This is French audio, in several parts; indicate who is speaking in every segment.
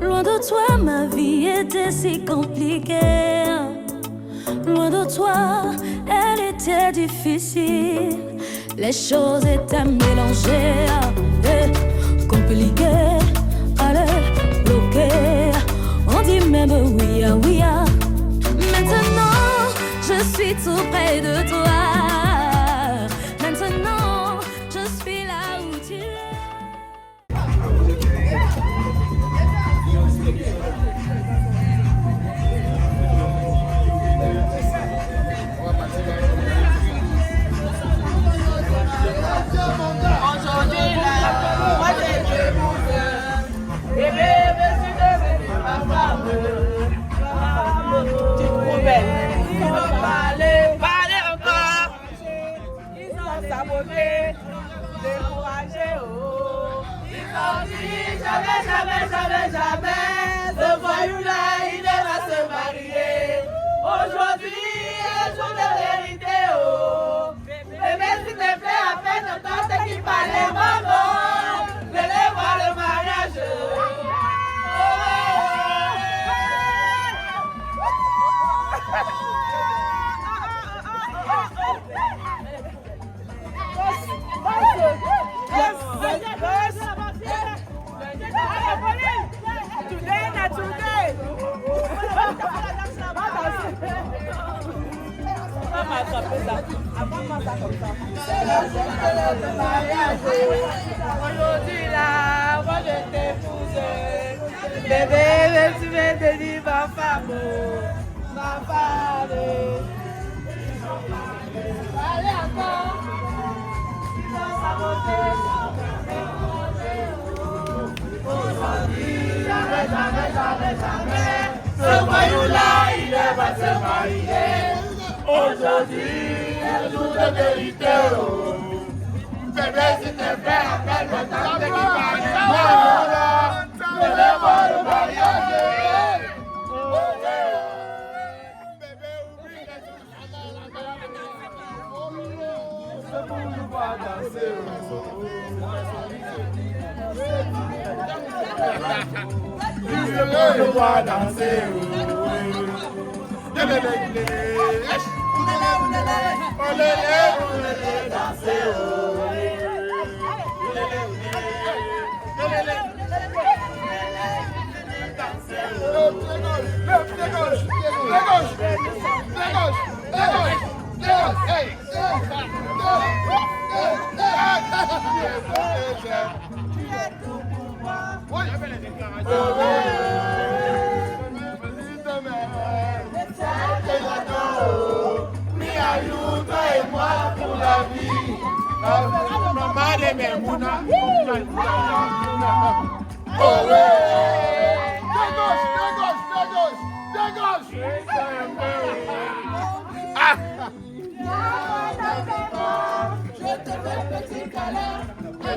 Speaker 1: Loin de toi, ma vie était si compliquée. Loin de toi, elle était difficile. Les choses étaient mélangées, compliquées, allez, bloquées. On dit même oui, oui. Maintenant, je suis tout près de toi. Maintenant, je suis là où tu es.
Speaker 2: Aujourd'hui, là, moi j'ai Dieu pour eux. Bébé, je suis devenue ma femme. Tu es trop belle. Ils vont parler encore. Ils ont saboté, découragé. Oh. Ils ont dit jamais. Ce voyou-là, il va se marier. Aujourd'hui est le jour de vérité. Oh. Bébé, s'il te plaît, appelle ton tante qui parlait maman. Venez voir le mariage. Aujourd'hui là, moi je t'épouse. Bébé, tu veux devenir ma femme. Ma femme. Allez encore. Aujourd'hui, jamais. Ce voyou-là, il va se marier. Aujourd'hui, le jour de vérité. Bébé, s'il te plaît, appelle mon tante qui va venez voir le mariage. Bébé, oublie les c'est pour nous voir danser. C'est pour nous voir danser.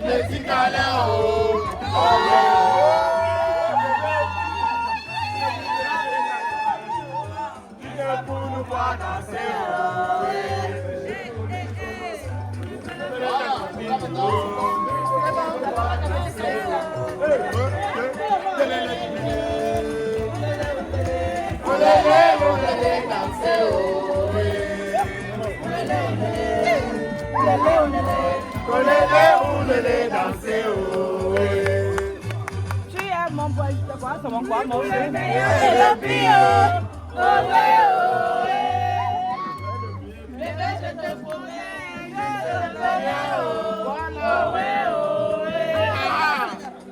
Speaker 2: Petit câlin, oh, pour nous voir danser, tu es mon boy, je te vois, c'est mon quoi, mon le meilleur et le pire. Oh, bébé, je te promets que je te ferai.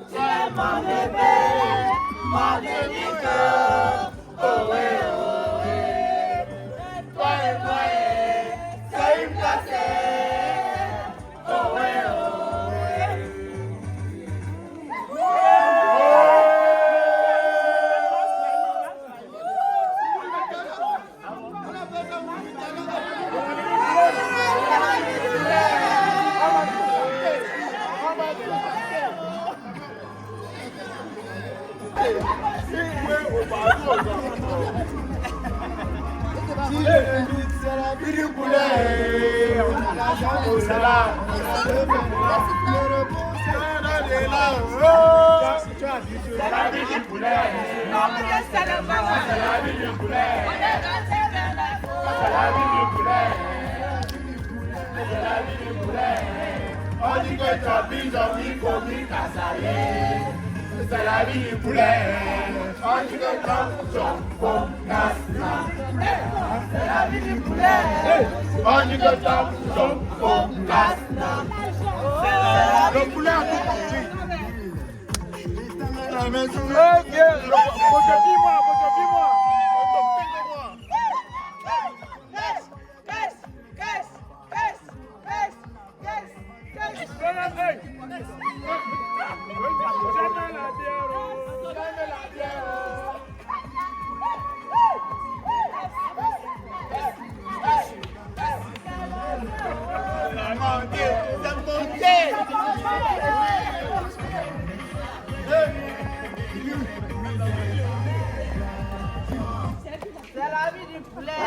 Speaker 2: Tu es mon bébé, mon unique. Toi et moi, c'est une cassée.
Speaker 3: vie du poulet. On a l'argent au salaire. C'est la vie du poulet. C'est la vie du poulet. C'est la vie du poulet. C'est la vie du poulet. On dit que Chopi, Komi, Kassaye. C'est la vie du poulet. On dit que Chopo, Kassaye. C'est la vie du poulet. On dit que Chopo, Kassaye. Le poulet a tout compris. Ok, photographe-moi.
Speaker 2: C'est la vie du poulet.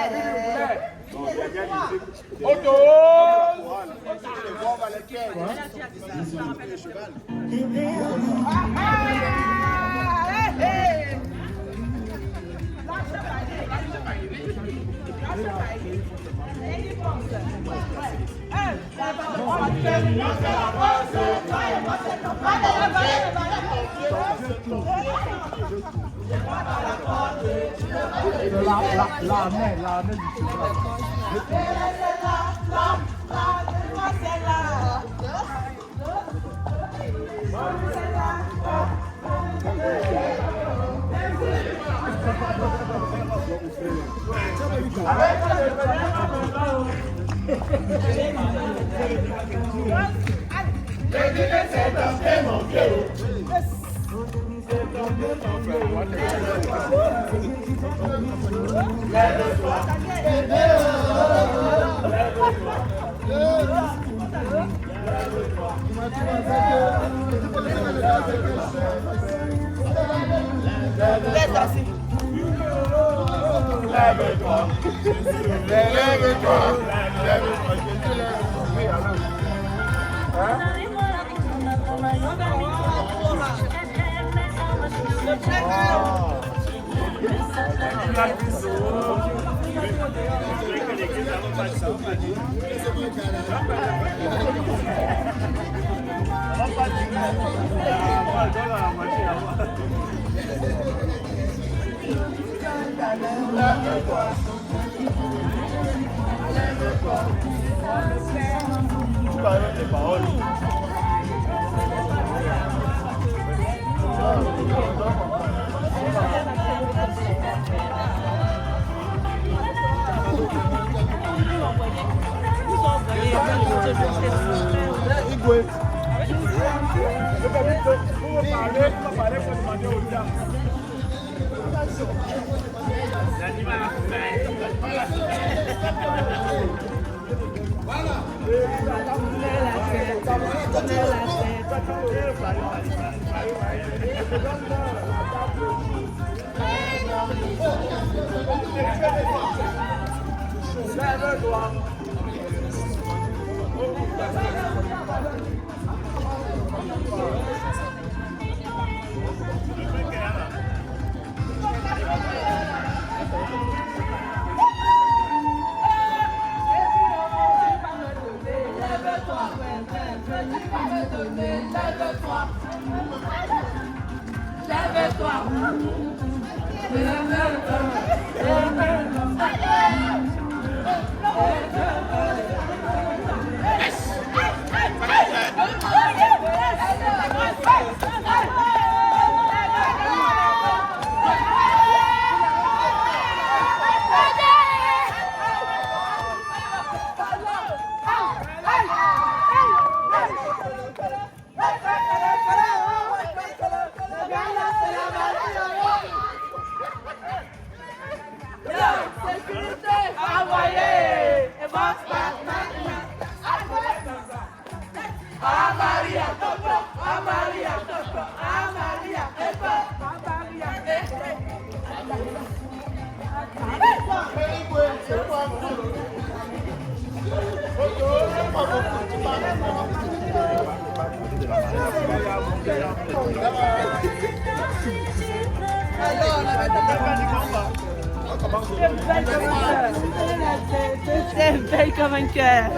Speaker 2: C'est belle comme un cœur.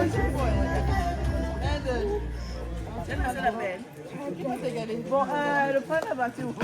Speaker 2: C'est la belle. Bon, le point là-bas, c'est où?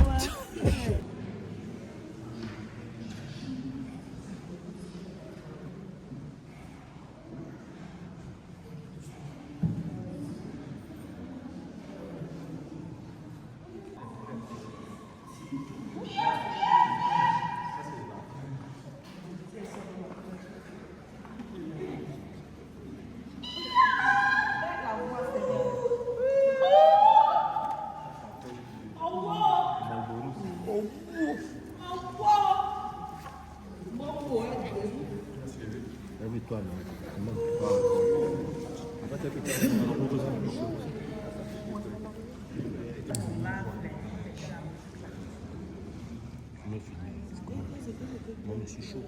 Speaker 4: Je suis chaud.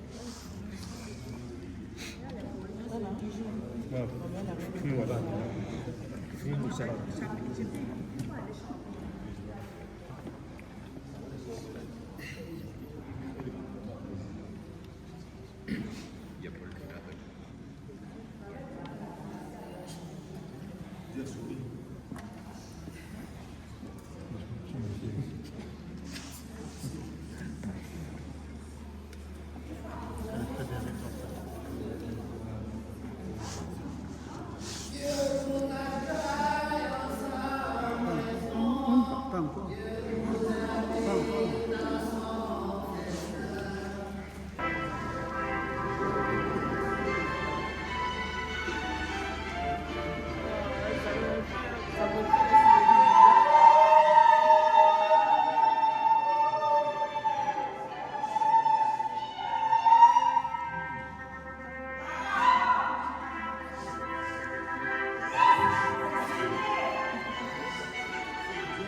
Speaker 4: Voilà.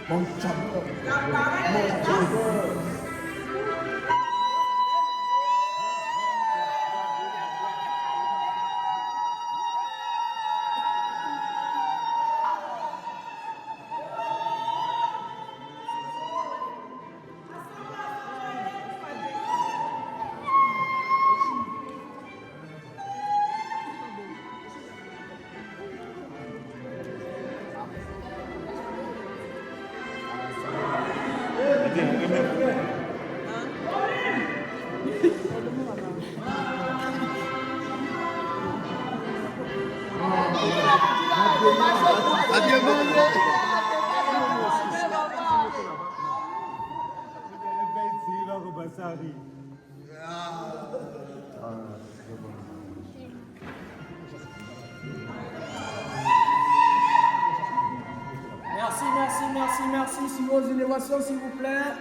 Speaker 4: Mon champion.
Speaker 5: Merci. Sur vos innovations, s'il vous plaît.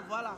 Speaker 2: Voilà.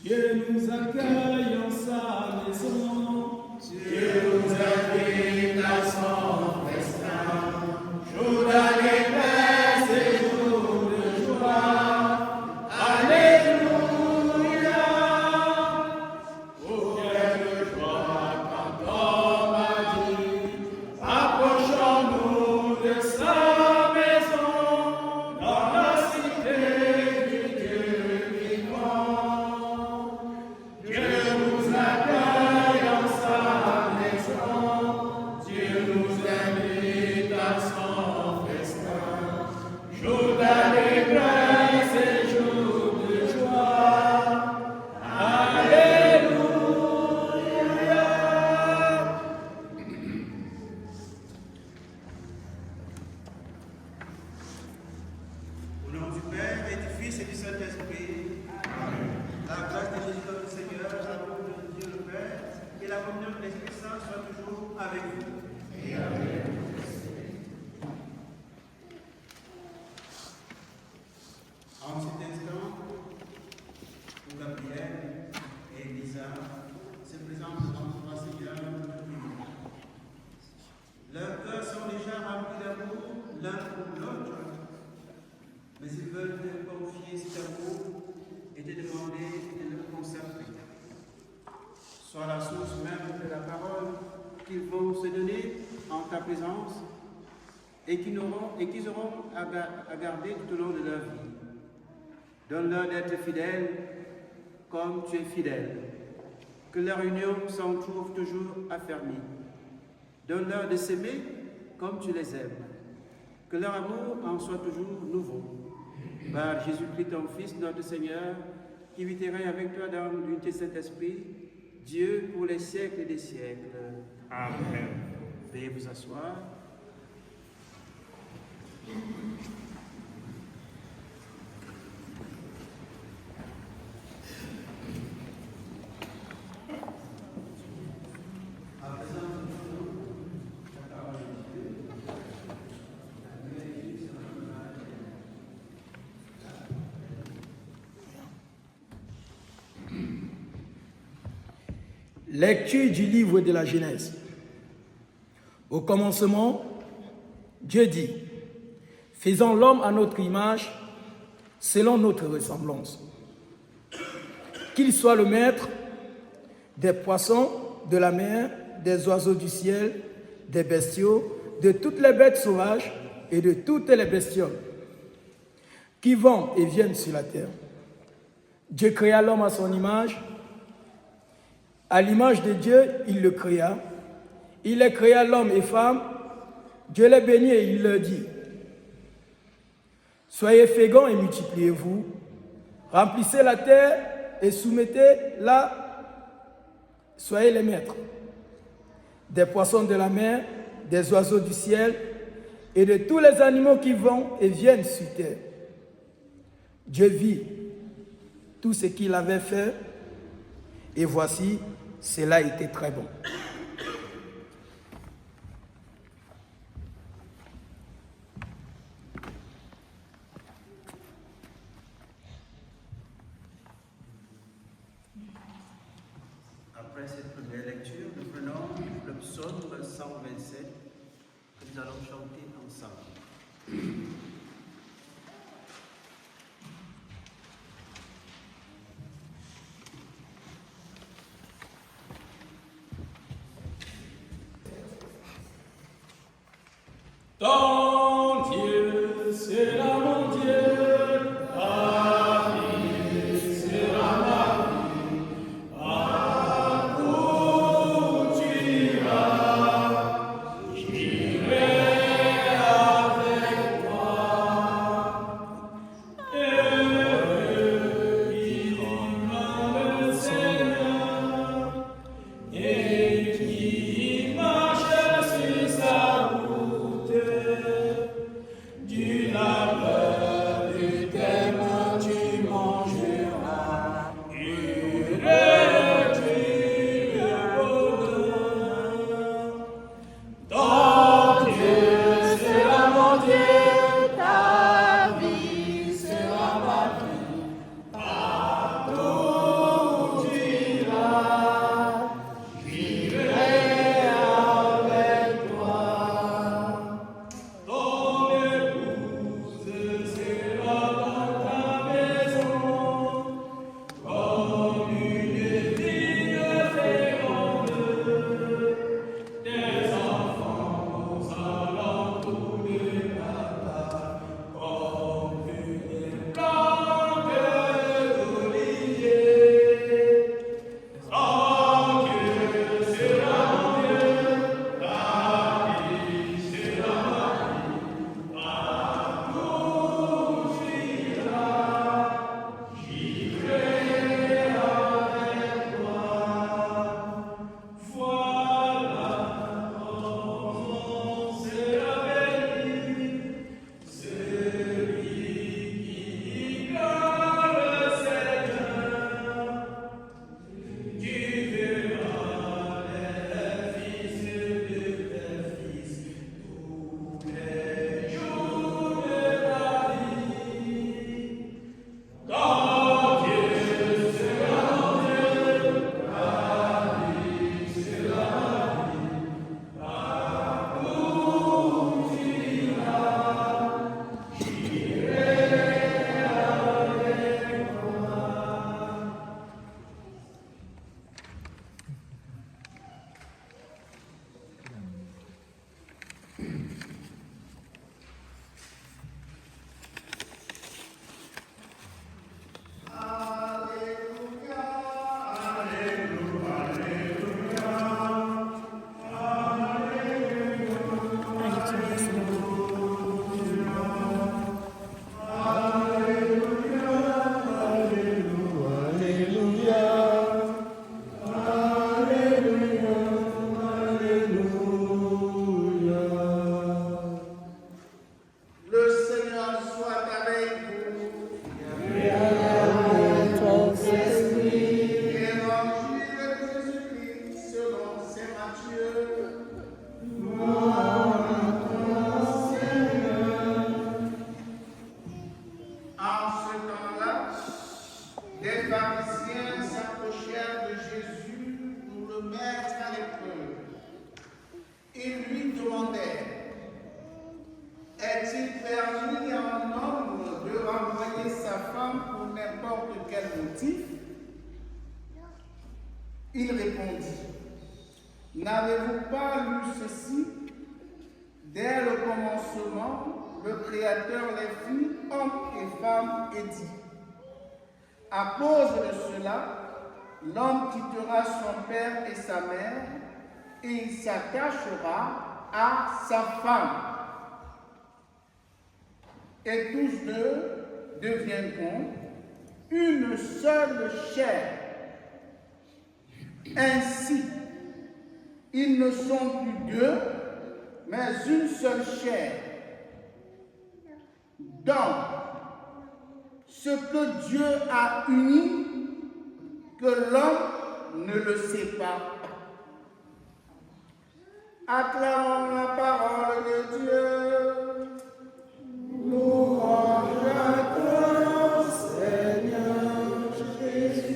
Speaker 5: Dieu nous accueille en sa maison.
Speaker 3: Dieu nous invite à son festin. Jour d'allégresse et jour de joie. Alléluia. Oh, quelle joie quand l'homme a dit, approchons-nous de sa maison, dans la cité du Dieu vivant.
Speaker 6: Saint-Esprit. La grâce de Jésus notre Seigneur, l'amour de Dieu le Père et la communion de l'Esprit Saint soient toujours avec vous. Et avec vous. En cet instant, où Gabriel et Elisa se présentent devant toi, Seigneur, notre Dieu. Leurs cœurs sont déjà remplis d'amour l'un pour l'autre, mais ils veulent te confier cet amour et te demander de le consacrer. Sois la source même de la parole qu'ils vont se donner en ta présence et qu'ils auront à garder tout au long de leur vie. Donne-leur d'être fidèles comme tu es fidèle. Que leur union s'en trouve toujours affermie. Donne-leur de s'aimer comme tu les aimes. Que leur amour en soit toujours nouveau. Par Jésus-Christ, ton Fils, notre Seigneur, qui vit et règne avec toi dans l'unité de Saint-Esprit, Dieu pour les siècles et des siècles.
Speaker 3: Amen.
Speaker 6: Veuillez vous asseoir.
Speaker 5: Lecture du livre de la Genèse. Au commencement, Dieu dit, faisons l'homme à notre image, selon notre ressemblance. Qu'il soit le maître des poissons de la mer, des oiseaux du ciel, des bestiaux, de toutes les bêtes sauvages et de toutes les bestioles qui vont et viennent sur la terre. Dieu créa l'homme à son image. À l'image de Dieu, il le créa. Il les créa l'homme et femme. Dieu les bénit et il leur dit, soyez féconds et multipliez-vous, remplissez la terre et soumettez-la, soyez les maîtres des poissons de la mer, des oiseaux du ciel et de tous les animaux qui vont et viennent sur terre. Dieu vit tout ce qu'il avait fait et voici, cela était très bon.
Speaker 6: Après cette première lecture, nous prenons le psaume 127 que nous allons chanter ensemble.
Speaker 5: Ton Dieu sera mon Dieu, ta vie sera ma vie, partout tu iras, j'irai avec toi.
Speaker 7: pour n'importe quel motif, il répondit, n'avez-vous pas lu ceci? Dès le commencement, le Créateur les fit hommes et femmes et dit, à cause de cela, l'homme quittera son père et sa mère et il s'attachera à sa femme. Et tous deux deviendront une seule chair. Ainsi, ils ne sont plus deux, mais une seule chair. Donc, ce que Dieu a uni, que l'homme ne le sépare pas. Acclamons la parole de Dieu. Louange à toi, Seigneur Jésus.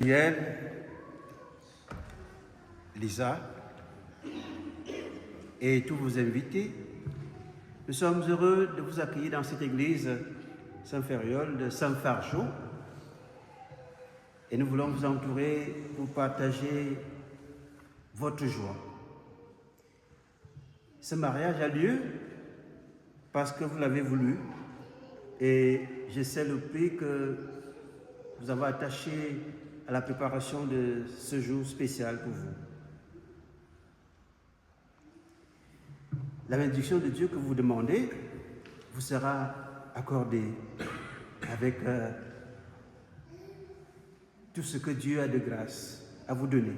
Speaker 6: Yael, Lisa et tous vos invités, nous sommes heureux de vous accueillir dans cette église Saint-Ferriol de Saint-Fargeau et nous voulons vous entourer pour partager votre joie. Ce mariage a lieu parce que vous l'avez voulu et je sais le prix que vous avez attaché à la préparation de ce jour spécial pour vous. La bénédiction de Dieu que vous demandez vous sera accordée avec tout ce que Dieu a de grâce à vous donner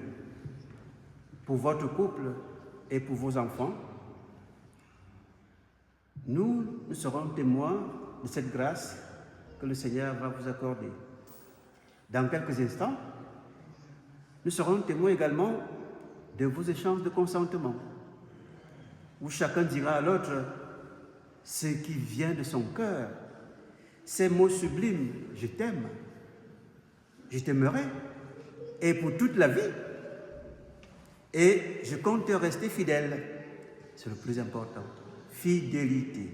Speaker 6: pour votre couple et pour vos enfants. Nous serons témoins de cette grâce que le Seigneur va vous accorder. Dans quelques instants, nous serons témoins également de vos échanges de consentement, où chacun dira à l'autre ce qui vient de son cœur, ces mots sublimes, je t'aime, je t'aimerai, et pour toute la vie, et je compte te rester fidèle, c'est le plus important, fidélité,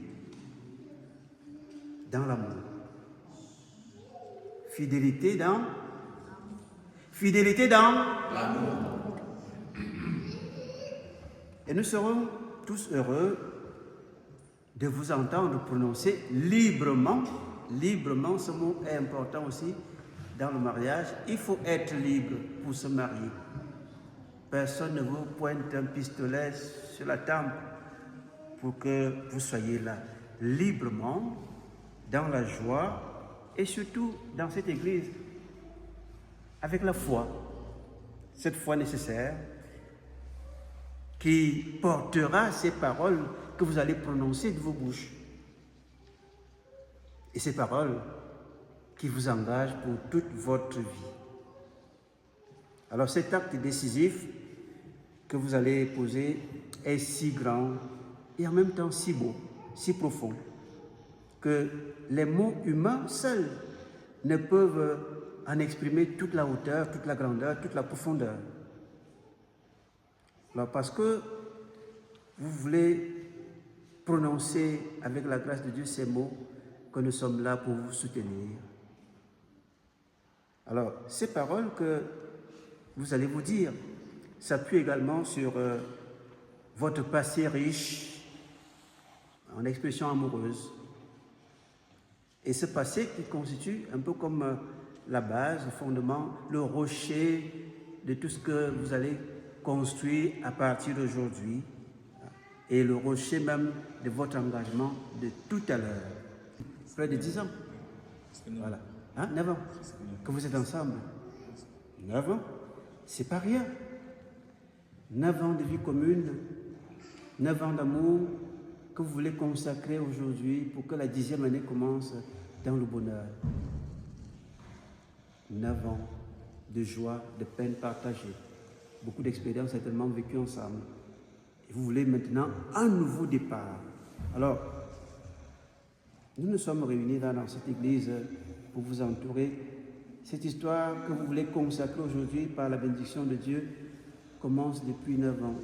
Speaker 6: dans l'amour. Fidélité dans l'amour. Et nous serons tous heureux de vous entendre prononcer librement. Librement, ce mot est important aussi dans le mariage. Il faut être libre pour se marier. Personne ne vous pointe un pistolet sur la tempe pour que vous soyez là. Librement, dans la joie, et surtout dans cette église, avec la foi, cette foi nécessaire, qui portera ces paroles que vous allez prononcer de vos bouches. Et ces paroles qui vous engagent pour toute votre vie. Alors cet acte décisif que vous allez poser est si grand et en même temps si beau, si profond, que les mots humains seuls ne peuvent en exprimer toute la hauteur, toute la grandeur, toute la profondeur. Alors parce que vous voulez prononcer avec la grâce de Dieu ces mots, que nous sommes là pour vous soutenir. Alors ces paroles que vous allez vous dire s'appuient également sur votre passé riche en expressions amoureuses. Et ce passé qui constitue un peu comme la base, le fondement, le rocher de tout ce que vous allez construire à partir d'aujourd'hui et le rocher même de votre engagement de tout à l'heure. Près de 10 ans. Voilà. 9 ans que vous êtes ensemble. 9 ans, c'est pas rien. 9 ans de vie commune, 9 ans d'amour que vous voulez consacrer aujourd'hui pour que la 10e année commence dans le bonheur. 9 ans de joie, de peine partagée, beaucoup d'expériences certainement vécues ensemble. Et vous voulez maintenant un nouveau départ. Alors, nous nous sommes réunis dans cette église pour vous entourer Cette histoire que vous voulez consacrer aujourd'hui par la bénédiction de Dieu commence depuis 9 ans.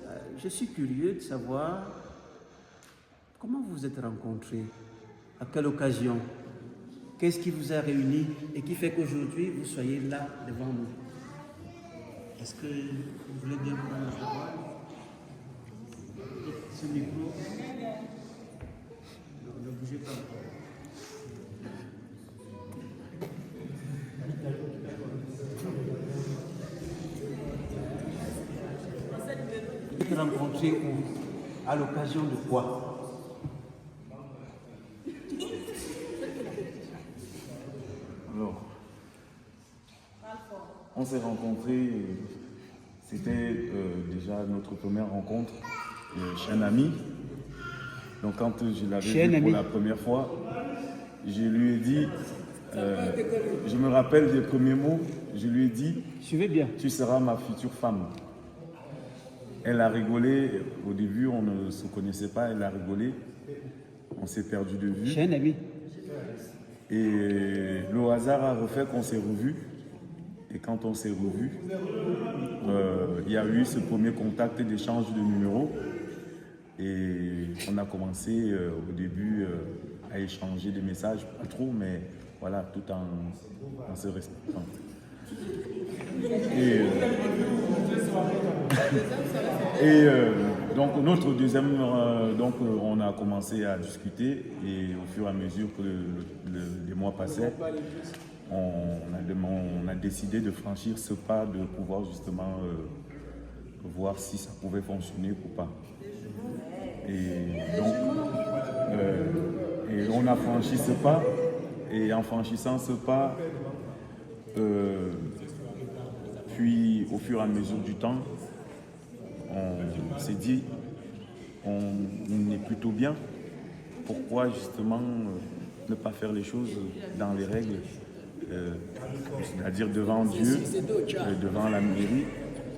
Speaker 6: Je suis curieux de savoir comment vous vous êtes rencontrés, à quelle occasion, qu'est-ce qui vous a réunis et qui fait qu'aujourd'hui vous soyez là devant nous. Est-ce que vous voulez bien prendre la parole? Ce micro, ne bougez pas. Vous êtes rencontrés où? À l'occasion de quoi?
Speaker 8: Alors, on s'est rencontrés, c'était déjà notre première rencontre chez un ami. Donc quand je l'avais vu pour la première fois, je lui ai dit, je me rappelle des premiers mots, je lui ai dit,
Speaker 6: suivez bien,
Speaker 8: tu seras ma future femme. Elle a rigolé, au début on ne se connaissait pas, elle a rigolé, on s'est perdu de vue.
Speaker 6: Chez un ami.
Speaker 8: Et le hasard a refait qu'on s'est revus. Et quand on s'est revus, il y a eu ce premier contact d'échange de numéros. Et on a commencé au début à échanger des messages, pas trop, mais voilà, tout en se respectant. Donc notre deuxième, donc on a commencé à discuter et au fur et à mesure que les mois passaient, on a décidé de franchir ce pas, de pouvoir justement voir si ça pouvait fonctionner ou pas. Et donc et on a franchi ce pas, et en franchissant ce pas, puis au fur et à mesure du temps, on s'est dit, on est plutôt bien. Pourquoi justement ne pas faire les choses dans les règles, c'est-à-dire devant Dieu, devant la mairie,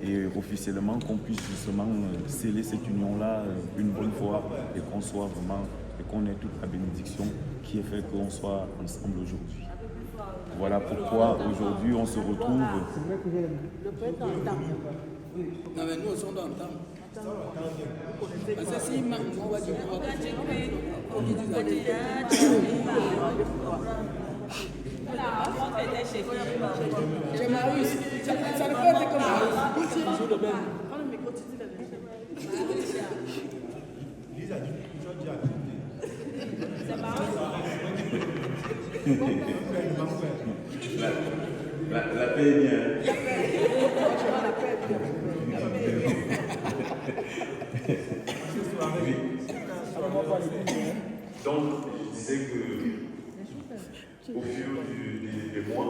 Speaker 8: et officiellement qu'on puisse justement sceller cette union-là une bonne fois et qu'on soit vraiment, et qu'on ait toute la bénédiction qui est fait qu'on soit ensemble aujourd'hui. Voilà pourquoi aujourd'hui on se retrouve.
Speaker 5: Non mais nous sommes dans le temps. Parce que si on va dire c'est Marius, ça ne peut être comme Marius. Prends le micro, tu dis la vérité.
Speaker 4: Lise a dit, aujourd'hui a dit.
Speaker 5: C'est Marius.
Speaker 8: La paix est bien.
Speaker 5: La paix.
Speaker 8: Donc, je disais que au fur des mois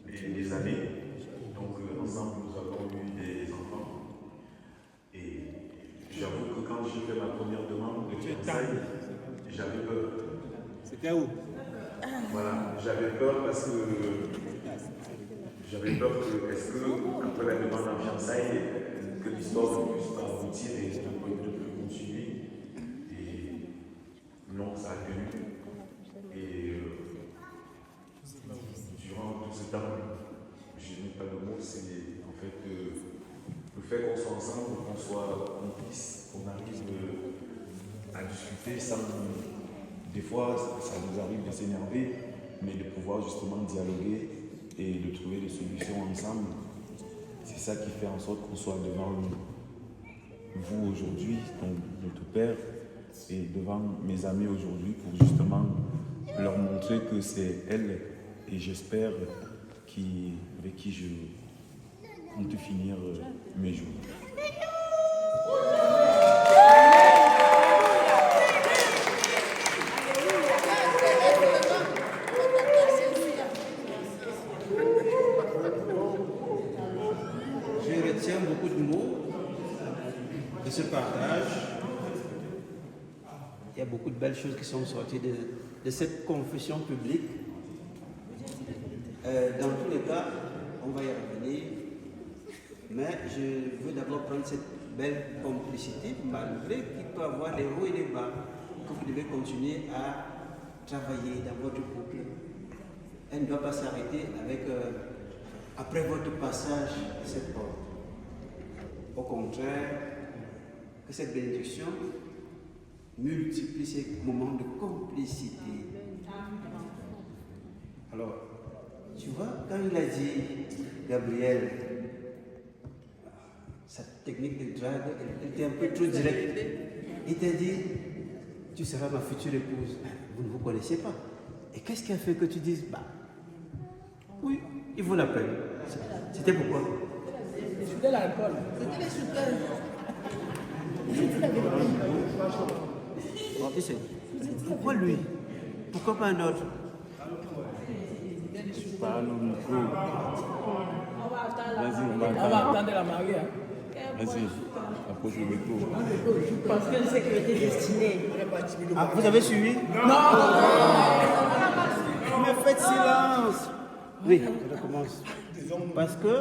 Speaker 8: et des années, donc ensemble nous avons eu des enfants. Et j'avoue que quand j'ai fait ma première demande de fiançailles, j'avais peur.
Speaker 6: C'était où?
Speaker 8: Voilà, j'avais peur parce que est-ce que après la demande en fiançailles, que l'histoire ne puisse pas aboutir et de continuer. Et non, ça a tenu. Et durant tout ce temps, je n'ai pas de mots, c'est en fait le fait qu'on soit ensemble, qu'on soit complices, qu'on arrive à discuter sans. Des fois, ça nous arrive de s'énerver, mais de pouvoir justement dialoguer et de trouver des solutions ensemble. C'est ça qui fait en sorte qu'on soit devant vous aujourd'hui, donc notre père, et devant mes amis aujourd'hui pour justement leur montrer que c'est elle, et j'espère avec qui je compte finir mes jours.
Speaker 6: Beaucoup de mots de ce partage. Il y a beaucoup de belles choses qui sont sorties de cette confession publique. Dans tous les cas, on va y revenir. Mais je veux d'abord prendre cette belle complicité, malgré qu'il peut y avoir des hauts et des bas, que vous devez continuer à travailler dans votre couple. elle ne doit pas s'arrêter après votre passage de cette porte. Au contraire, que cette bénédiction multiplie ces moments de complicité. Alors, tu vois, quand il a dit, Gabriel, sa technique de drague, elle était un peu trop directe. Il t'a dit, tu seras ma future épouse. Vous ne vous connaissez pas. Et qu'est-ce qui a fait que tu dises, bah, oui, il vaut la peine. C'était pourquoi?
Speaker 5: C'était l'alcool.
Speaker 2: C'était les souteurs.
Speaker 6: Bon, tu sais, pourquoi lui? Pourquoi pas un autre?
Speaker 8: Parle au micro. Vas-y, on
Speaker 5: On va attendre la mariée.
Speaker 8: Vas-y, approche le micro.
Speaker 2: Parce que je sais qu'il était destiné.
Speaker 6: Ah, vous avez suivi?
Speaker 5: Non.
Speaker 6: Mais faites silence. Oui, je recommence. Parce que...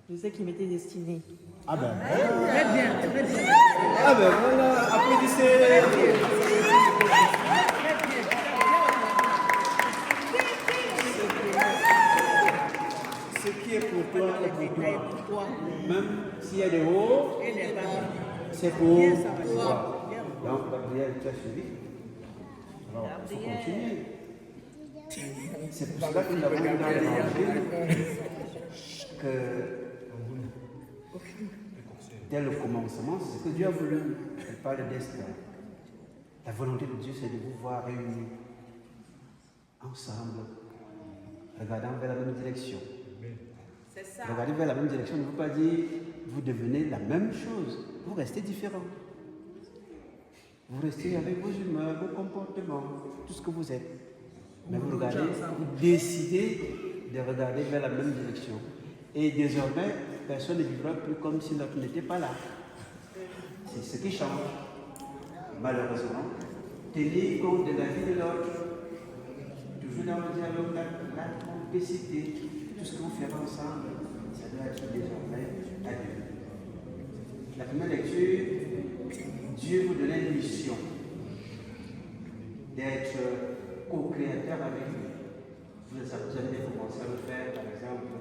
Speaker 2: Je sais qu'il m'était destiné.
Speaker 6: Ah ben,
Speaker 2: Très bien, très bien.
Speaker 6: ah ben voilà, applaudissez. Ce qui est pour toi est pour toi. Même s'il y a des hauts, c'est pour toi. Donc, Gabriel, tu as suivi? Alors, il faut continuer. C'est pour cela que nous avons dit dans l'évangile que dès le commencement, c'est ce que Dieu a voulu. Elle parle d'Esther. La volonté de Dieu, c'est de vous voir réunis ensemble, regardant vers la même direction. Regarder vers la même direction ne veut pas dire vous devenez la même chose. Vous restez différents. Vous restez avec vos humeurs, vos comportements, tout ce que vous êtes. Mais vous regardez, vous décidez de regarder vers la même direction. Et désormais, personne ne vivra plus comme si l'autre n'était pas là. C'est ce qui change. Malheureusement, tenir compte de la vie de l'autre, toujours dans le dialogue, la complicité, tout ce qu'on fait ensemble, ça doit être désormais à Dieu. La première lecture, Dieu vous donne une mission d'être co-créateur avec lui. Vous allez commencer à le faire, par exemple,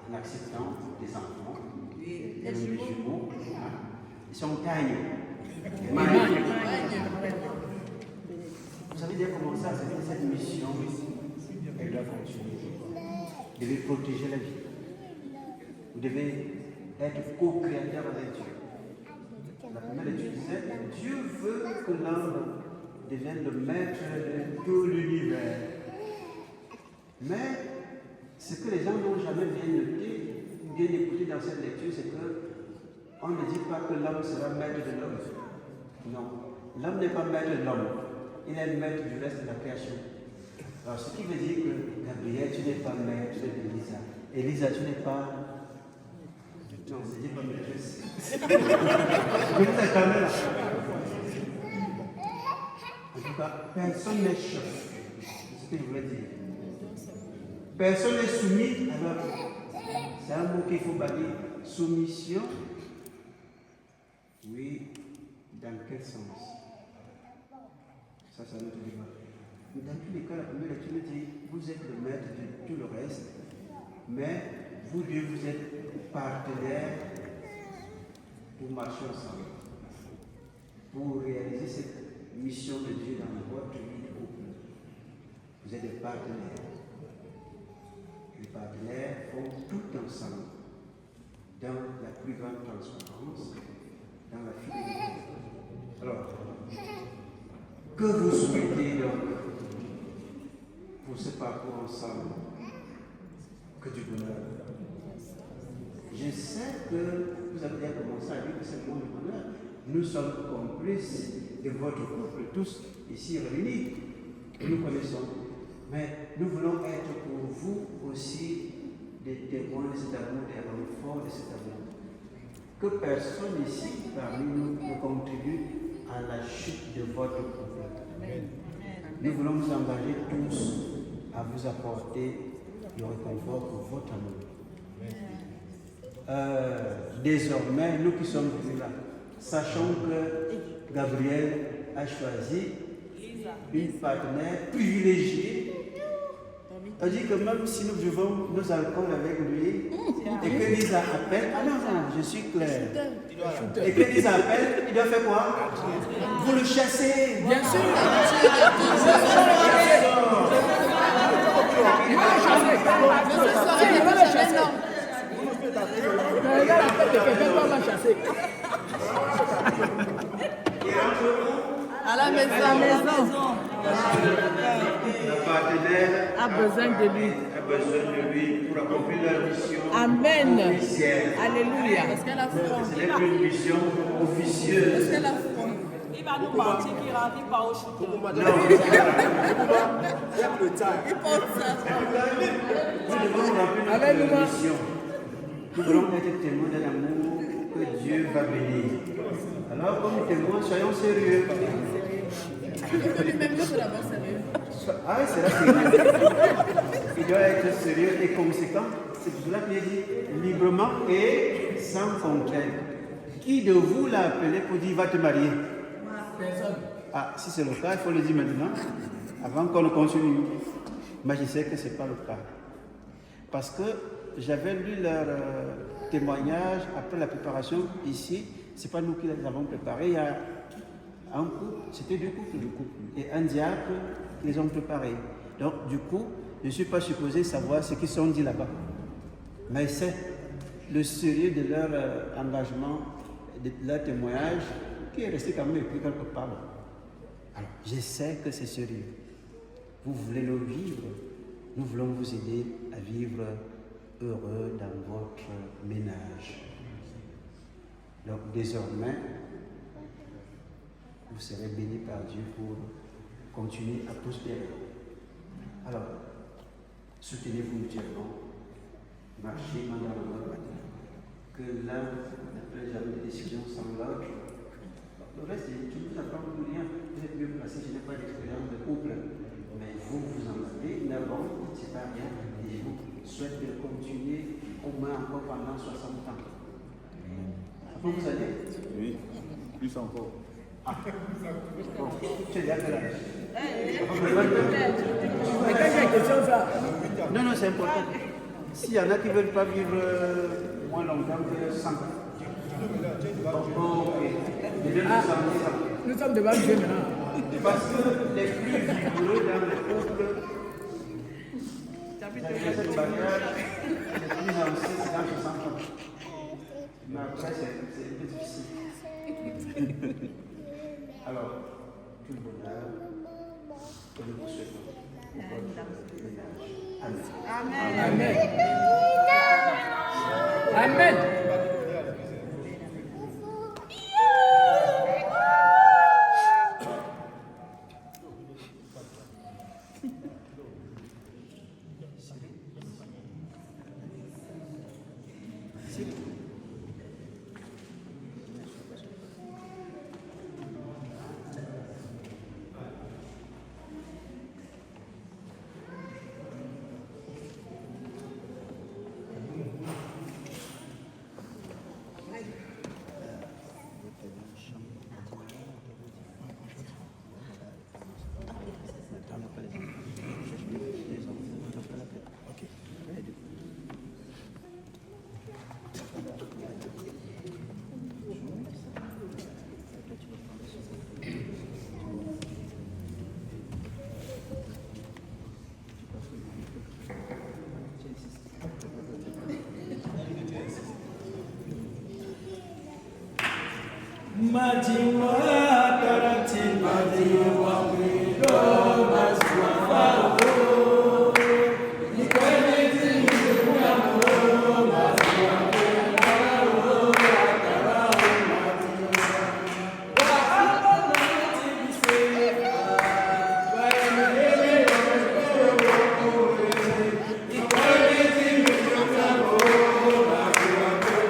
Speaker 6: en acceptant des enfants, des jumeaux, ils sont taillés. Vous savez déjà comment ça, c'est cette mission, elle doit continuer. Vous devez protéger la vie. Vous devez être co-créateur avec Dieu. La première étude disait, Dieu veut que l'homme devienne le maître de tout l'univers. Mais ce que les gens n'ont jamais bien noté, bien écouté dans cette lecture, c'est que on ne dit pas que l'homme sera maître de l'homme. Non, l'homme n'est pas maître de l'homme, il est maître du reste de la création. Alors ce qui veut dire que Gabriel, tu n'es pas maître d'Élisa. Élisa, tu n'es pas... Non, je ne dis pas maîtresse. Élisa est quand même là. En tout cas, personne n'est chef. C'est ce que je voulais dire. Personne n'est soumis à l'autre. C'est un mot qu'il faut balayer. Soumission. Oui, dans quel sens? Ça notre débat. Dans tous les cas, la première lecture dit, vous êtes le maître de tout le reste, mais vous deux, vous êtes partenaires pour marcher ensemble, pour réaliser cette mission de Dieu dans votre vie de couple. Vous êtes des partenaires. Les partenaires font tout ensemble, dans la plus grande transparence, dans la fidélité. Alors, que vous souhaitez donc pour ce parcours ensemble? Que du bonheur. Je sais que vous avez déjà commencé à dire que c'est le monde du bonheur. Nous sommes complices de votre couple, tous ici réunis, que nous connaissons. Mais nous voulons être pour vous aussi des témoins de cet amour, des renforts de cet amour. Que personne ici parmi nous ne contribue à la chute de votre couple. Nous voulons nous engager tous à vous apporter le réconfort pour votre amour. Désormais, nous qui sommes venus là, sachons que Gabriel a choisi une partenaire privilégiée. C'est-à-dire que même si nous buvons nos alcools avec lui, et que Lisa appelle, ah non, je suis clair. Et que Lisa appelle, il doit faire quoi? Vous le chassez.
Speaker 5: Bien sûr. Il va le chasser. Il va le chasser. Regarde la tête de quelqu'un qui va le chasser.
Speaker 2: À la maison.
Speaker 6: La partenaire
Speaker 2: A besoin de lui.
Speaker 6: a besoin de lui pour accomplir leur mission
Speaker 2: Amen.
Speaker 6: officielle.
Speaker 2: Alléluia.
Speaker 6: Ce n'est plus une mission officieuse.
Speaker 2: Il va nous mentir qu'il rentre pas au chou.
Speaker 6: Non, nous devons remplir notre mission. Nous voulons être témoins d'un amour que Dieu va bénir. Alors, comme témoins, soyons sérieux. Ah oui, c'est là sérieux. Il doit être sérieux et conséquent. C'est pour cela qu'il est dit librement et sans contrainte. Qui de vous l'a appelé pour dire va te marier?
Speaker 5: Personne.
Speaker 6: Ah, si c'est le cas, il faut le dire maintenant, avant qu'on ne continue. Mais je sais que ce n'est pas le cas. Parce que j'avais lu leur témoignage après la préparation ici. Ce n'est pas nous qui les avons préparés. Il y a un couple, c'était deux couples, et un diacre qui les ont préparés. Donc, du coup, je ne suis pas supposé savoir ce qu'ils sont dit là-bas. Mais c'est le sérieux de leur engagement, de leur témoignage, qui est resté quand même écrit quelque part. Alors, je sais que c'est sérieux. Vous voulez le vivre. Nous voulons vous aider à vivre heureux dans votre ménage. Donc, désormais, vous serez bénis par Dieu pour continuer à prospérer. Alors, soutenez-vous mutuellement, marchez main dans la main, que l'un n'a pas jamais de décision sans l'autre. Le reste, je ne vous apprends plus rien. Vous êtes mieux placé, je n'ai pas d'expérience de couple. Mais vous, vous en avez 9 ans, c'est pas rien. Et je vous souhaite de continuer au moins encore pendant 60 ans. Ça peut vous aider?
Speaker 4: Oui, plus encore.
Speaker 6: Ah, bon, tu es déjà là.
Speaker 5: Mais quand j'ai une question, ça.
Speaker 6: Non, non, c'est important. S'il y en a qui ne veulent pas vivre moins longtemps que 100 ans.
Speaker 5: Nous sommes devant Dieu maintenant.
Speaker 6: Parce que les plus vigoureux dans le couple, cette barrière, les plus anciens, c'est dans 60 ans. Mais après, c'est un peu difficile. Alors, tout le bonheur que nous vous souhaitons pour votre ménage. Amen.
Speaker 5: Amen. Amen.
Speaker 3: Madiwa tarati madiwa mwido mazwa fao Nikwelezi mwiduya mwido mazwa mwido Atarao madiwa Wahaba nati biseka Waemele Nikwelezi mwiduya mwido mazwa mwido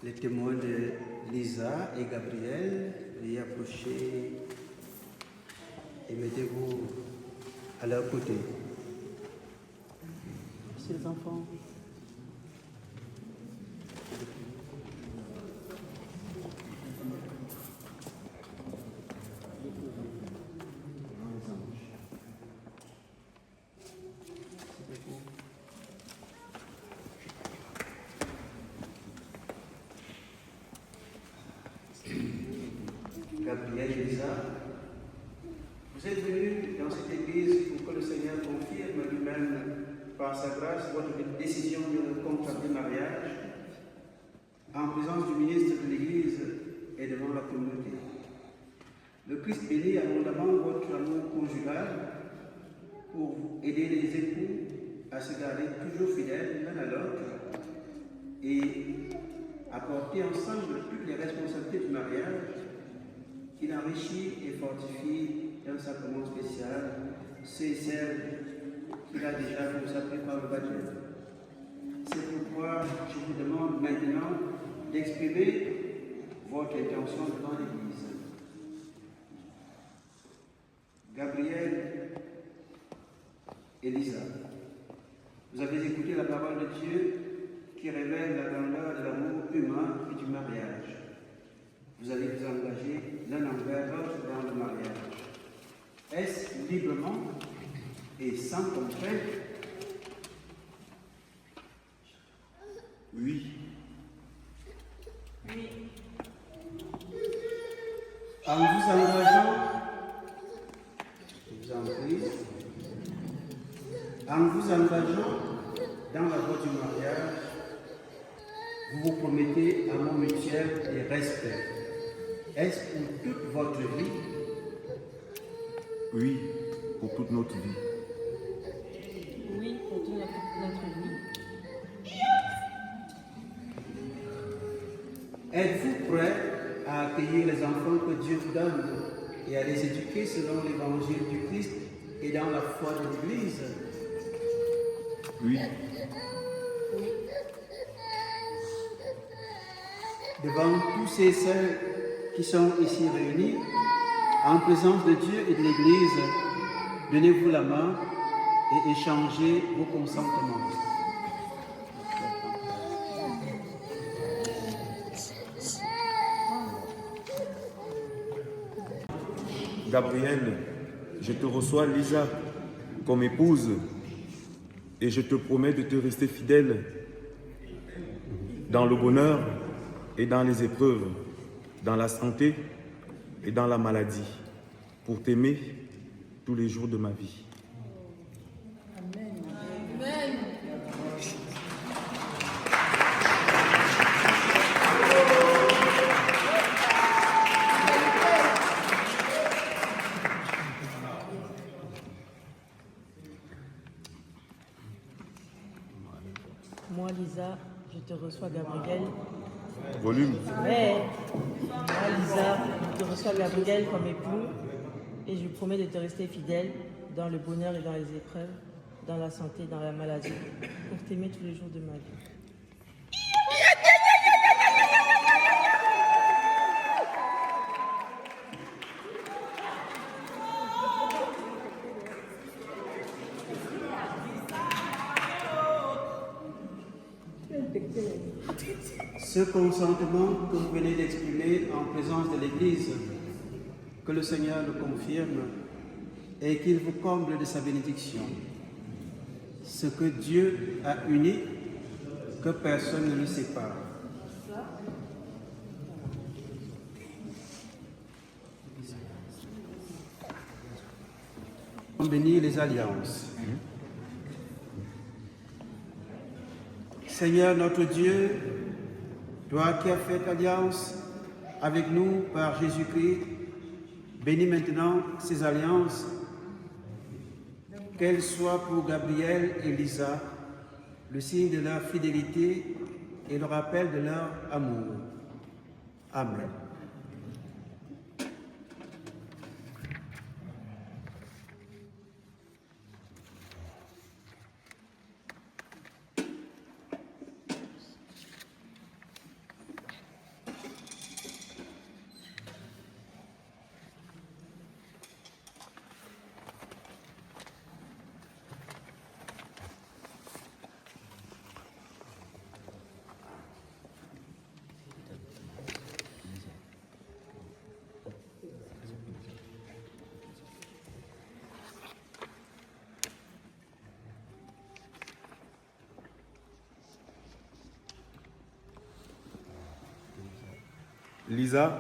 Speaker 6: Les témoins de Lisa et Gabriel, veuillez approcher et mettez-vous à leur côté.
Speaker 2: Monsieur les enfants.
Speaker 6: Gabriel et Lisa, vous êtes venus dans cette église pour que le Seigneur confirme lui-même par sa grâce votre décision de contracter mariage en présence du ministre de l'église et devant la communauté. Le Christ bénit abondamment votre amour conjugal pour aider les époux à se garder toujours fidèles l'un à l'autre et à porter ensemble toutes les responsabilités du mariage qu'il enrichit et fortifie d'un sacrement spécial, ceux et celles qu'il a déjà consacrés par le baptême. C'est pourquoi je vous demande maintenant d'exprimer votre intention devant l'Église. Gabriel et Lisa, vous avez écouté la parole de Dieu qui révèle la grandeur de l'amour humain et du mariage. Vous allez vous engager l'un envers l'autre dans le mariage. Est-ce librement et sans contrainte?
Speaker 8: Oui.
Speaker 6: Oui. En vous engageant, je vous en prie, en vous engageant dans la voie du mariage, vous vous promettez amour mutuel et respect. Est-ce pour toute votre vie?
Speaker 8: Oui, pour toute notre vie.
Speaker 2: Oui, pour toute notre vie.
Speaker 6: Êtes-vous prêt à accueillir les enfants que Dieu vous donne et à les éduquer selon l'évangile du Christ et dans la foi de l'Église?
Speaker 8: Oui.
Speaker 6: Devant tous ces et celles qui sont ici réunis, en présence de Dieu et de l'Église, donnez-vous la main et échangez vos consentements.
Speaker 8: Gabriel, je te reçois Lisa comme épouse et je te promets de te rester fidèle dans le bonheur et dans les épreuves, dans la santé et dans la maladie, pour t'aimer tous les jours de ma vie.
Speaker 2: Amen. Moi, Lisa, je te reçois, Gabriel.
Speaker 8: Volume.
Speaker 2: Mais moi, Lisa, je te reçois, Gabriel, comme époux, et je promets de te rester fidèle dans le bonheur et dans les épreuves, dans la santé, dans la maladie, pour t'aimer tous les jours de ma vie.
Speaker 6: Ce consentement que vous venez d'exprimer en présence de l'Église, que le Seigneur le confirme et qu'il vous comble de sa bénédiction. Ce que Dieu a uni, que personne ne le sépare. On bénit les alliances. Seigneur notre Dieu, toi qui as fait alliance avec nous par Jésus-Christ, bénis maintenant ces alliances, qu'elles soient pour Gabriel et Lisa, le signe de leur fidélité et le rappel de leur amour. Amen.
Speaker 9: Lisa,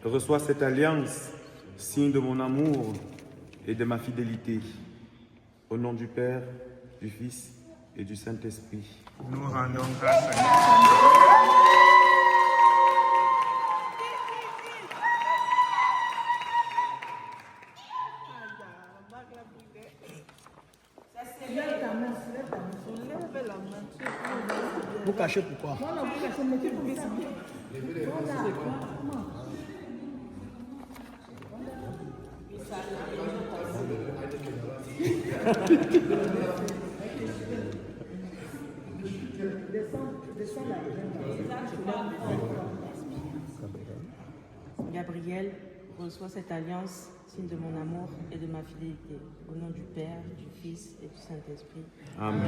Speaker 9: reçois cette alliance, signe de mon amour et de ma fidélité. Au nom du Père, du Fils et du Saint-Esprit.
Speaker 3: Nous rendons grâce à Dieu.
Speaker 5: Vous cachez pourquoi?
Speaker 10: Gabriel, reçois cette alliance, signe de mon amour et de ma fidélité. Au nom du Père, du Fils et du Saint-Esprit.
Speaker 9: Amen.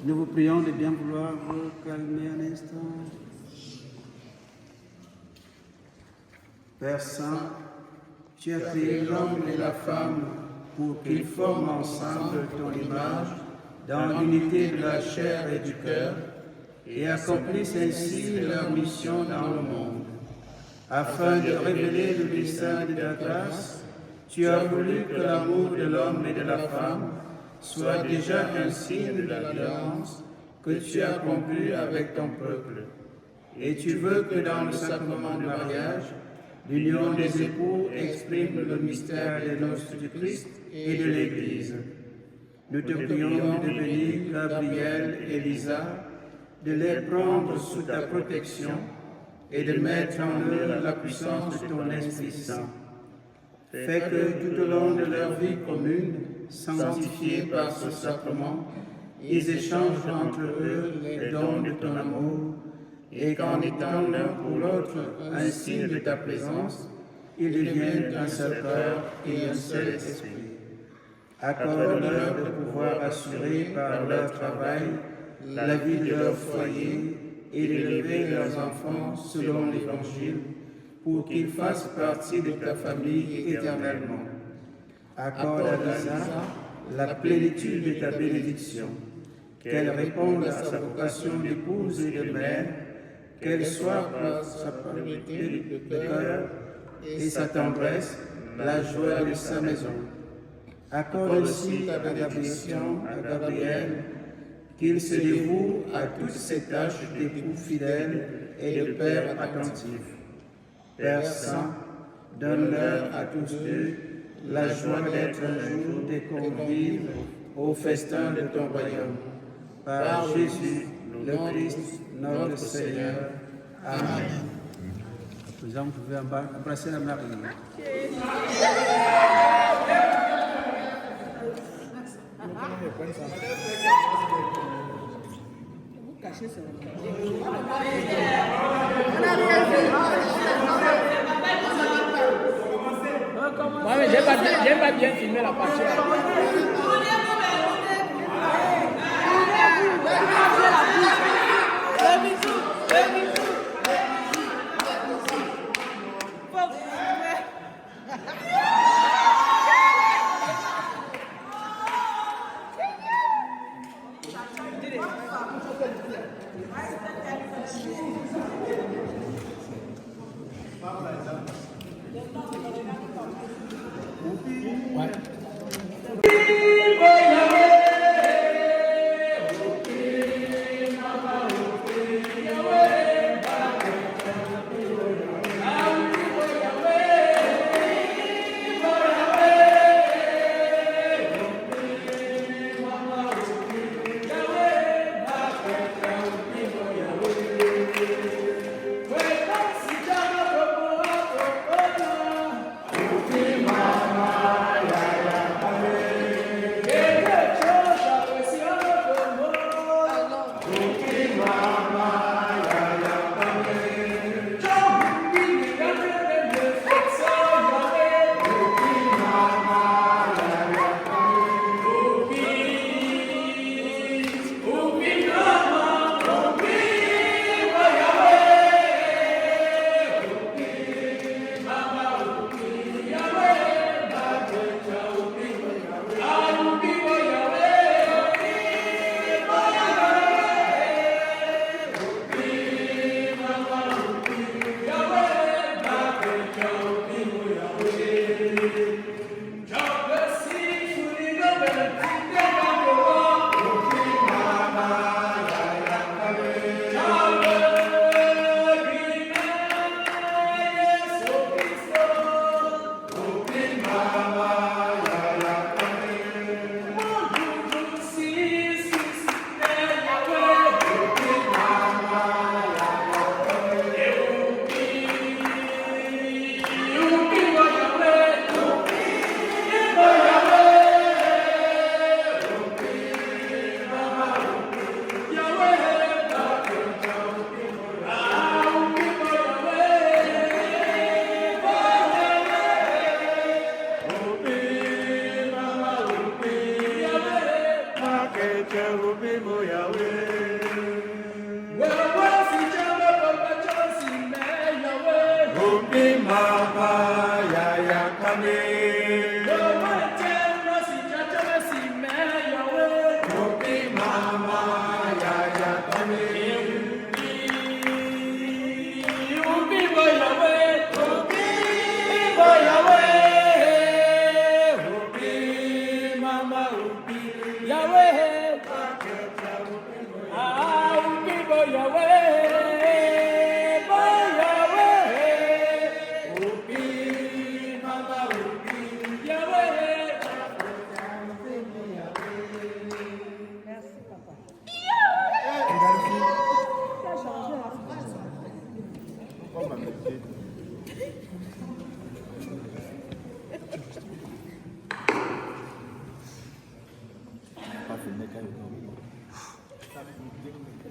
Speaker 6: Nous vous prions de bien vouloir vous calmer un instant. Père Saint, tu as créé l'homme et la femme pour qu'ils forment ensemble ton image dans l'unité de la chair et du cœur et accomplissent ainsi leur mission dans le monde. Afin de révéler le mystère de ta grâce, tu as voulu que l'amour de l'homme et de la femme soit déjà un signe de l'alliance que tu as conclue avec ton peuple. Et tu veux que dans le sacrement du mariage, l'union des époux exprime le mystère des noces du Christ et de l'Église. Nous te prions de bénir Gabriel et Lisa, de les prendre sous ta protection et de mettre en eux la puissance de ton Esprit Saint. Fais que tout au long de leur vie commune, sanctifiés par ce sacrement, ils échangent entre eux les dons de ton amour, et qu'en étant l'un pour l'autre un signe de ta présence, ils deviennent un seul cœur et un seul esprit. Accorde-leur de pouvoir assurer par leur travail la vie de leur foyer et d'élever leurs enfants selon l'Évangile, pour qu'ils fassent partie de ta famille éternellement. Accorde à Lisa la plénitude de ta bénédiction, qu'elle réponde à sa vocation d'épouse et de mère, qu'elle soit par sa pureté de cœur et sa tendresse la joie de sa maison. Accorde aussi ta bénédiction à Gabriel, qu'il se dévoue à toutes ses tâches d'époux fidèle et de père attentif. Père Saint, donne-leur à tous deux la joie d'être un jour des convives au festin de ton royaume. Par Jésus, le Christ, notre Seigneur. Amen. Vous pouvez embrasser la Marie.
Speaker 2: Cachez ça.
Speaker 5: Moi, mais j'ai pas bien filmé la partie.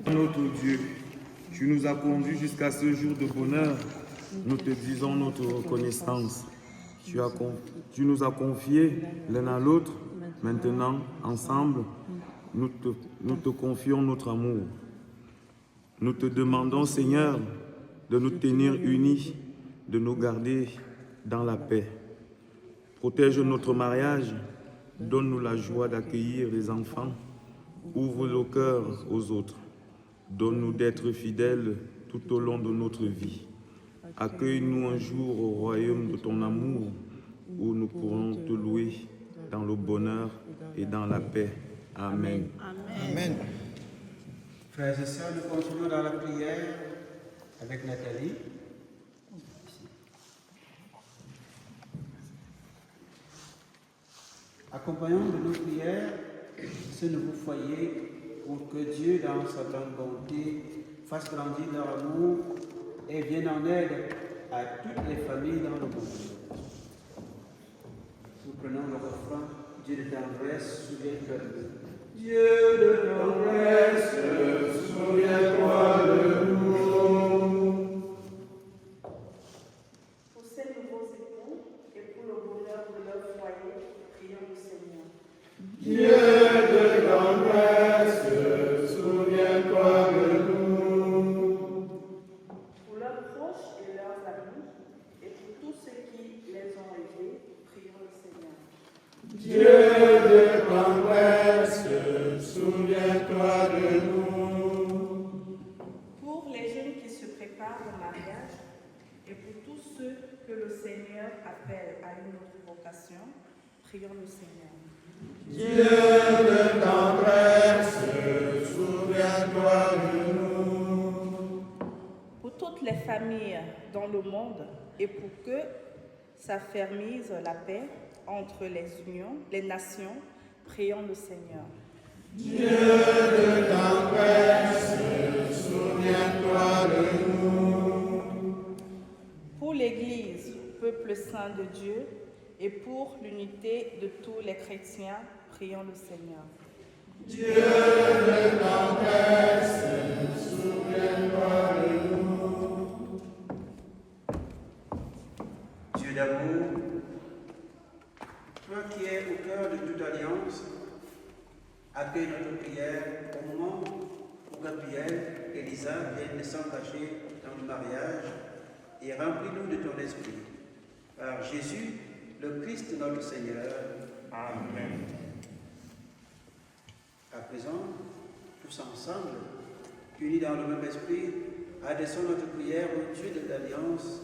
Speaker 9: Notre Dieu, tu nous as conduits jusqu'à ce jour de bonheur. Nous te disons notre reconnaissance. Tu nous as confiés l'un à l'autre. Maintenant, ensemble, nous te confions notre amour. Nous te demandons, Seigneur, de nous tenir unis, de nous garder dans la paix. Protège notre mariage, donne-nous la joie d'accueillir les enfants, ouvre nos cœurs aux autres. Donne-nous d'être fidèles tout au long de notre vie. Accueille-nous un jour au royaume de ton amour, où nous pourrons te louer dans le bonheur et dans la paix. Amen.
Speaker 6: Amen. Frères et sœurs, nous continuons dans la prière avec Nathalie. Accompagnons de nos prières ce nouveau foyer pour que Dieu, dans sa grande bonté, fasse grandir leur amour et vienne en aide à toutes les familles dans le monde. Nous prenons le refrain, Dieu de tendresse, souviens-toi de nous. Dieu de tendresse, souviens-toi de nous.
Speaker 10: Pour ces nouveaux époux et pour le bonheur
Speaker 2: Et pour tous ceux que le Seigneur appelle à une autre vocation, prions le Seigneur.
Speaker 7: Dieu de tendresse, souviens-toi de nous.
Speaker 2: Pour toutes les familles dans le monde et pour que s'affermisse la paix entre les nations, prions le Seigneur.
Speaker 7: Dieu de tendresse, souviens-toi de nous.
Speaker 2: Pour l'Église, peuple saint de Dieu, et pour l'unité de tous les chrétiens, prions le Seigneur.
Speaker 7: Dieu de tendresse, souviens-toi de nous.
Speaker 6: Dieu d'amour, toi qui es au cœur de toute alliance, accueille notre prière au moment où Gabriel et Lisa viennent de s'engager dans le mariage et remplis-nous de ton esprit. Par Jésus, le Christ notre Seigneur.
Speaker 3: Amen.
Speaker 6: À présent, tous ensemble, unis dans le même esprit, adressons notre prière au Dieu de l'Alliance,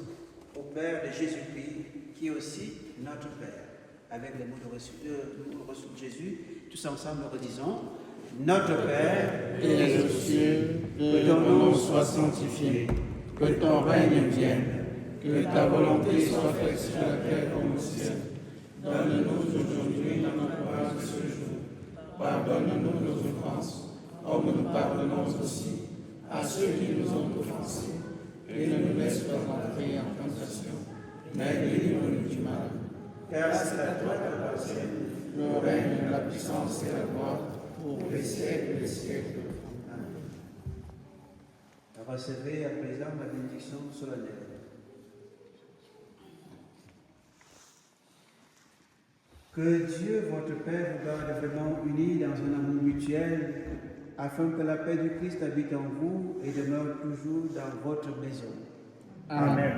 Speaker 6: au Père de Jésus-Christ, qui est aussi notre Père. Avec les mots de reçu de Jésus, tous ensemble redisons: Notre Père,
Speaker 7: Et les cieux, que ton nom soit sanctifié, que ton règne vienne, que ta volonté soit faite sur la terre comme au ciel. Donne-nous aujourd'hui notre pain de ce jour. Pardonne-nous nos offenses, comme nous pardonnons aussi à ceux qui nous ont offensés. Et ne nous laisse pas entrer en tentation, mais délivre-nous du mal. Car c'est à toi qu'appartiennent le règne, la puissance et la gloire, pour les siècles des siècles. Amen.
Speaker 6: recevez à présent la bénédiction solennelle. Que Dieu, votre Père, vous garde vraiment unis dans un amour mutuel, afin que la paix du Christ habite en vous et demeure toujours dans votre maison.
Speaker 3: Amen.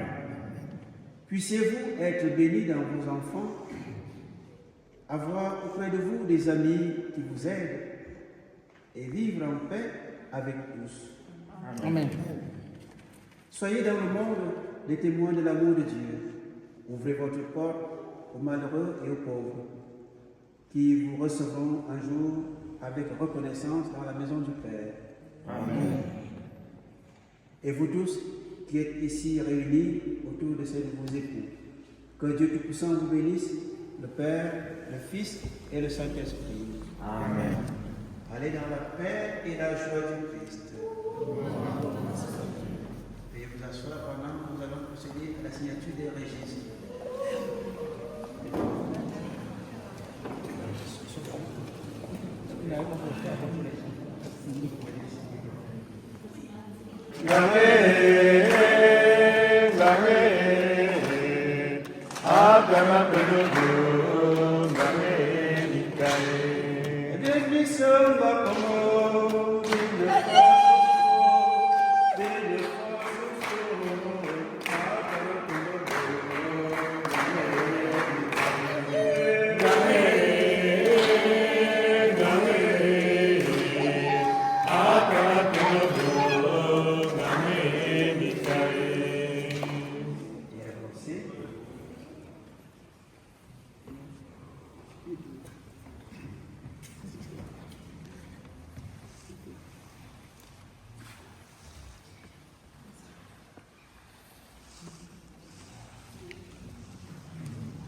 Speaker 6: Puissiez-vous être bénis dans vos enfants, avoir auprès de vous des amis qui vous aident et vivre en paix avec tous.
Speaker 3: Amen.
Speaker 6: Soyez dans le monde des témoins de l'amour de Dieu. Ouvrez votre porte aux malheureux et aux pauvres, qui vous recevront un jour avec reconnaissance dans la maison du Père.
Speaker 3: Amen.
Speaker 6: Et vous tous qui êtes ici réunis autour de ces nouveaux époux, que Dieu Tout-Puissant vous bénisse, le Père, le Fils et le Saint-Esprit.
Speaker 3: Amen.
Speaker 6: Allez dans la paix et la joie du Christ. Veuillez vous asseoir pendant que nous allons procéder à la signature des registres.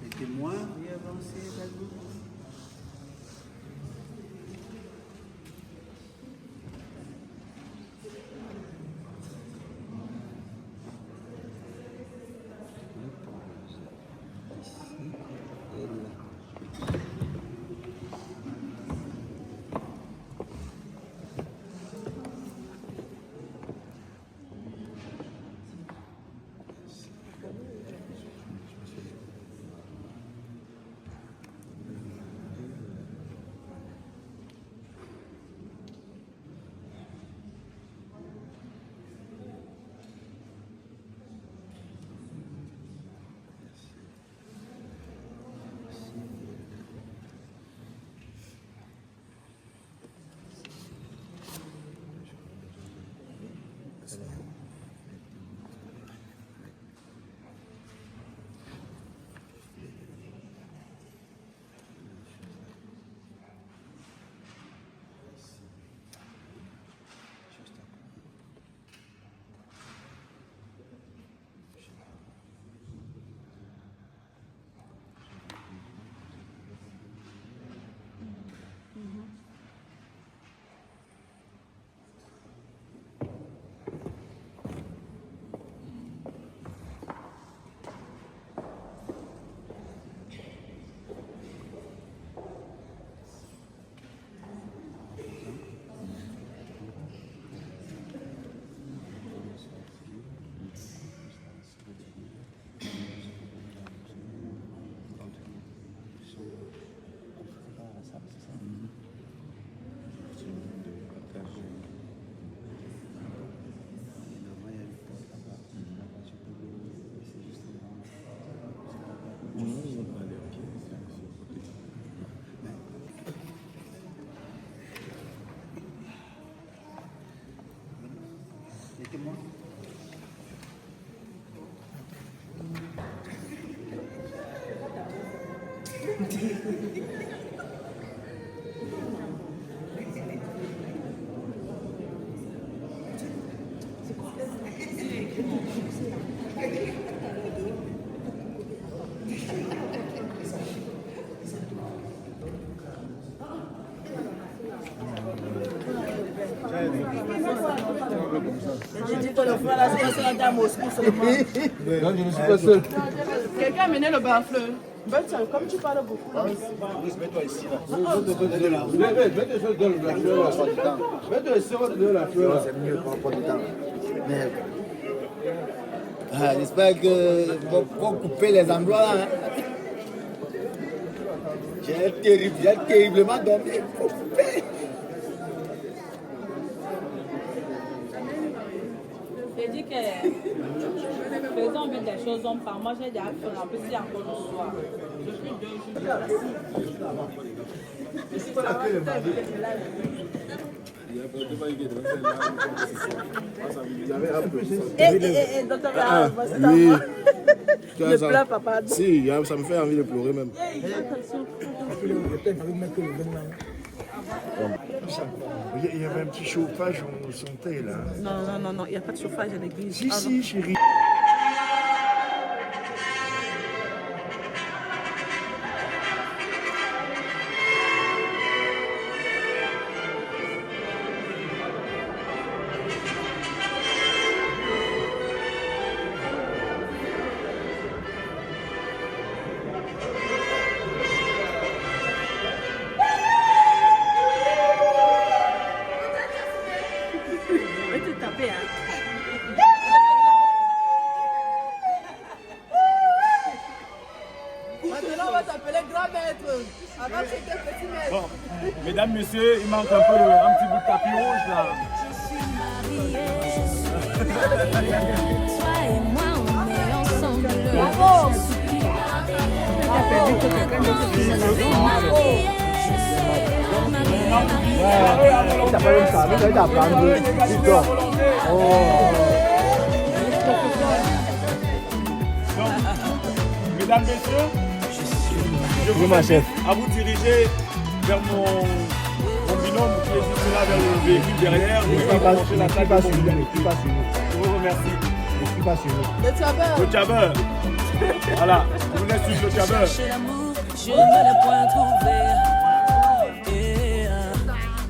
Speaker 6: Les témoins, veuillez avancer également.
Speaker 7: Mettez-moi.
Speaker 2: J'ai dit que le frère là, c'est la Moscou seulement.
Speaker 3: Non, je ne suis pas seul.
Speaker 2: Quelqu'un a mené le bafle. Ben, comme tu parles beaucoup.
Speaker 7: Mets-toi ici là.
Speaker 3: Mettez-toi dans la fleur là. Mettez-toi dans la fleur là.
Speaker 7: C'est mieux pour prendre du temps. Merde. Ah, j'espère que vont couper les endroits là. Hein. J'ai terriblement dormi. Faut couper.
Speaker 11: J'ai dit que faisons vite les choses, on part. Moi, j'ai déjà fait un peu si encore le soir. Depuis 2 jours.
Speaker 2: Docteur,
Speaker 3: Oui.
Speaker 2: ne pleure papa.
Speaker 3: Si, ça me fait envie de pleurer même. Il y avait un petit chauffage, on sentait là.
Speaker 2: Non, il n'y a pas de chauffage à l'église.
Speaker 3: Si, chérie.
Speaker 2: Maintenant, on va t'appeler grand maître. Avant, c'était petit maître.
Speaker 9: Bon, mesdames, messieurs, il manque un petit bout de tapis rouge là.
Speaker 1: Toi et moi, on est ensemble.
Speaker 2: Bravo.
Speaker 9: Mesdames, messieurs, je vous invite à vous diriger vers mon binôme qui est juste là vers le véhicule derrière. Je vous remercie.
Speaker 2: Le tchabeur.
Speaker 9: Le tchabeur. Voilà, je vous laisse suivre le tchabeur.
Speaker 1: Chercher l'amour, je ne l'ai point trouvé.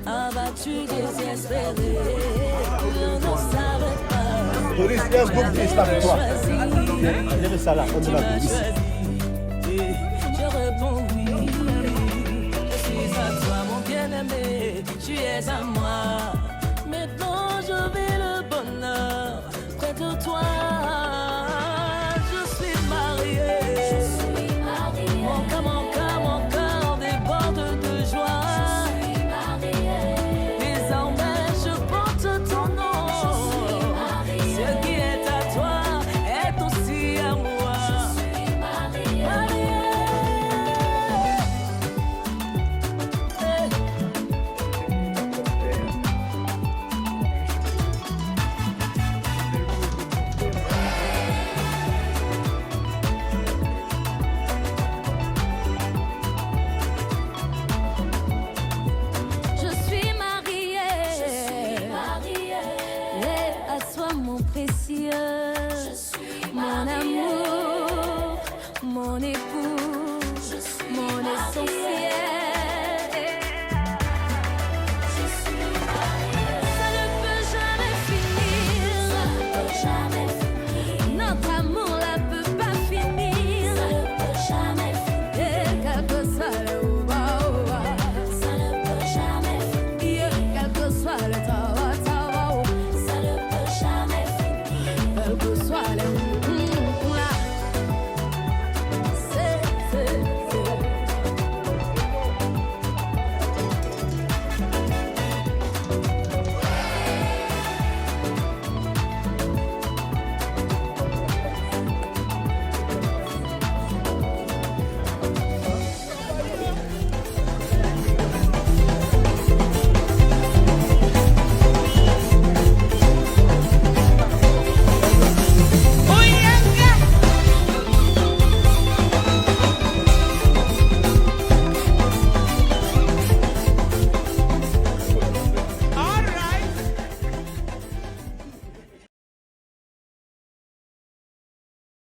Speaker 1: Abattu, désespéré, je ne savais pas.
Speaker 3: Doris, let's go please, stop it.
Speaker 1: J'ai
Speaker 3: ça là, on est là.
Speaker 1: Je réponds oui. Je suis à toi, mon bien-aimé. Tu es à moi. Maintenant, je vis le bonheur près de toi. Je suis mariée. Mon cœur déborde de joie. Désormais, je porte ton nom. Ce qui est à toi est aussi à moi. Je suis mariée. Et à toi, mon précieux. Mon amour, mon époux, mon essentiel. Ça ne peut jamais finir.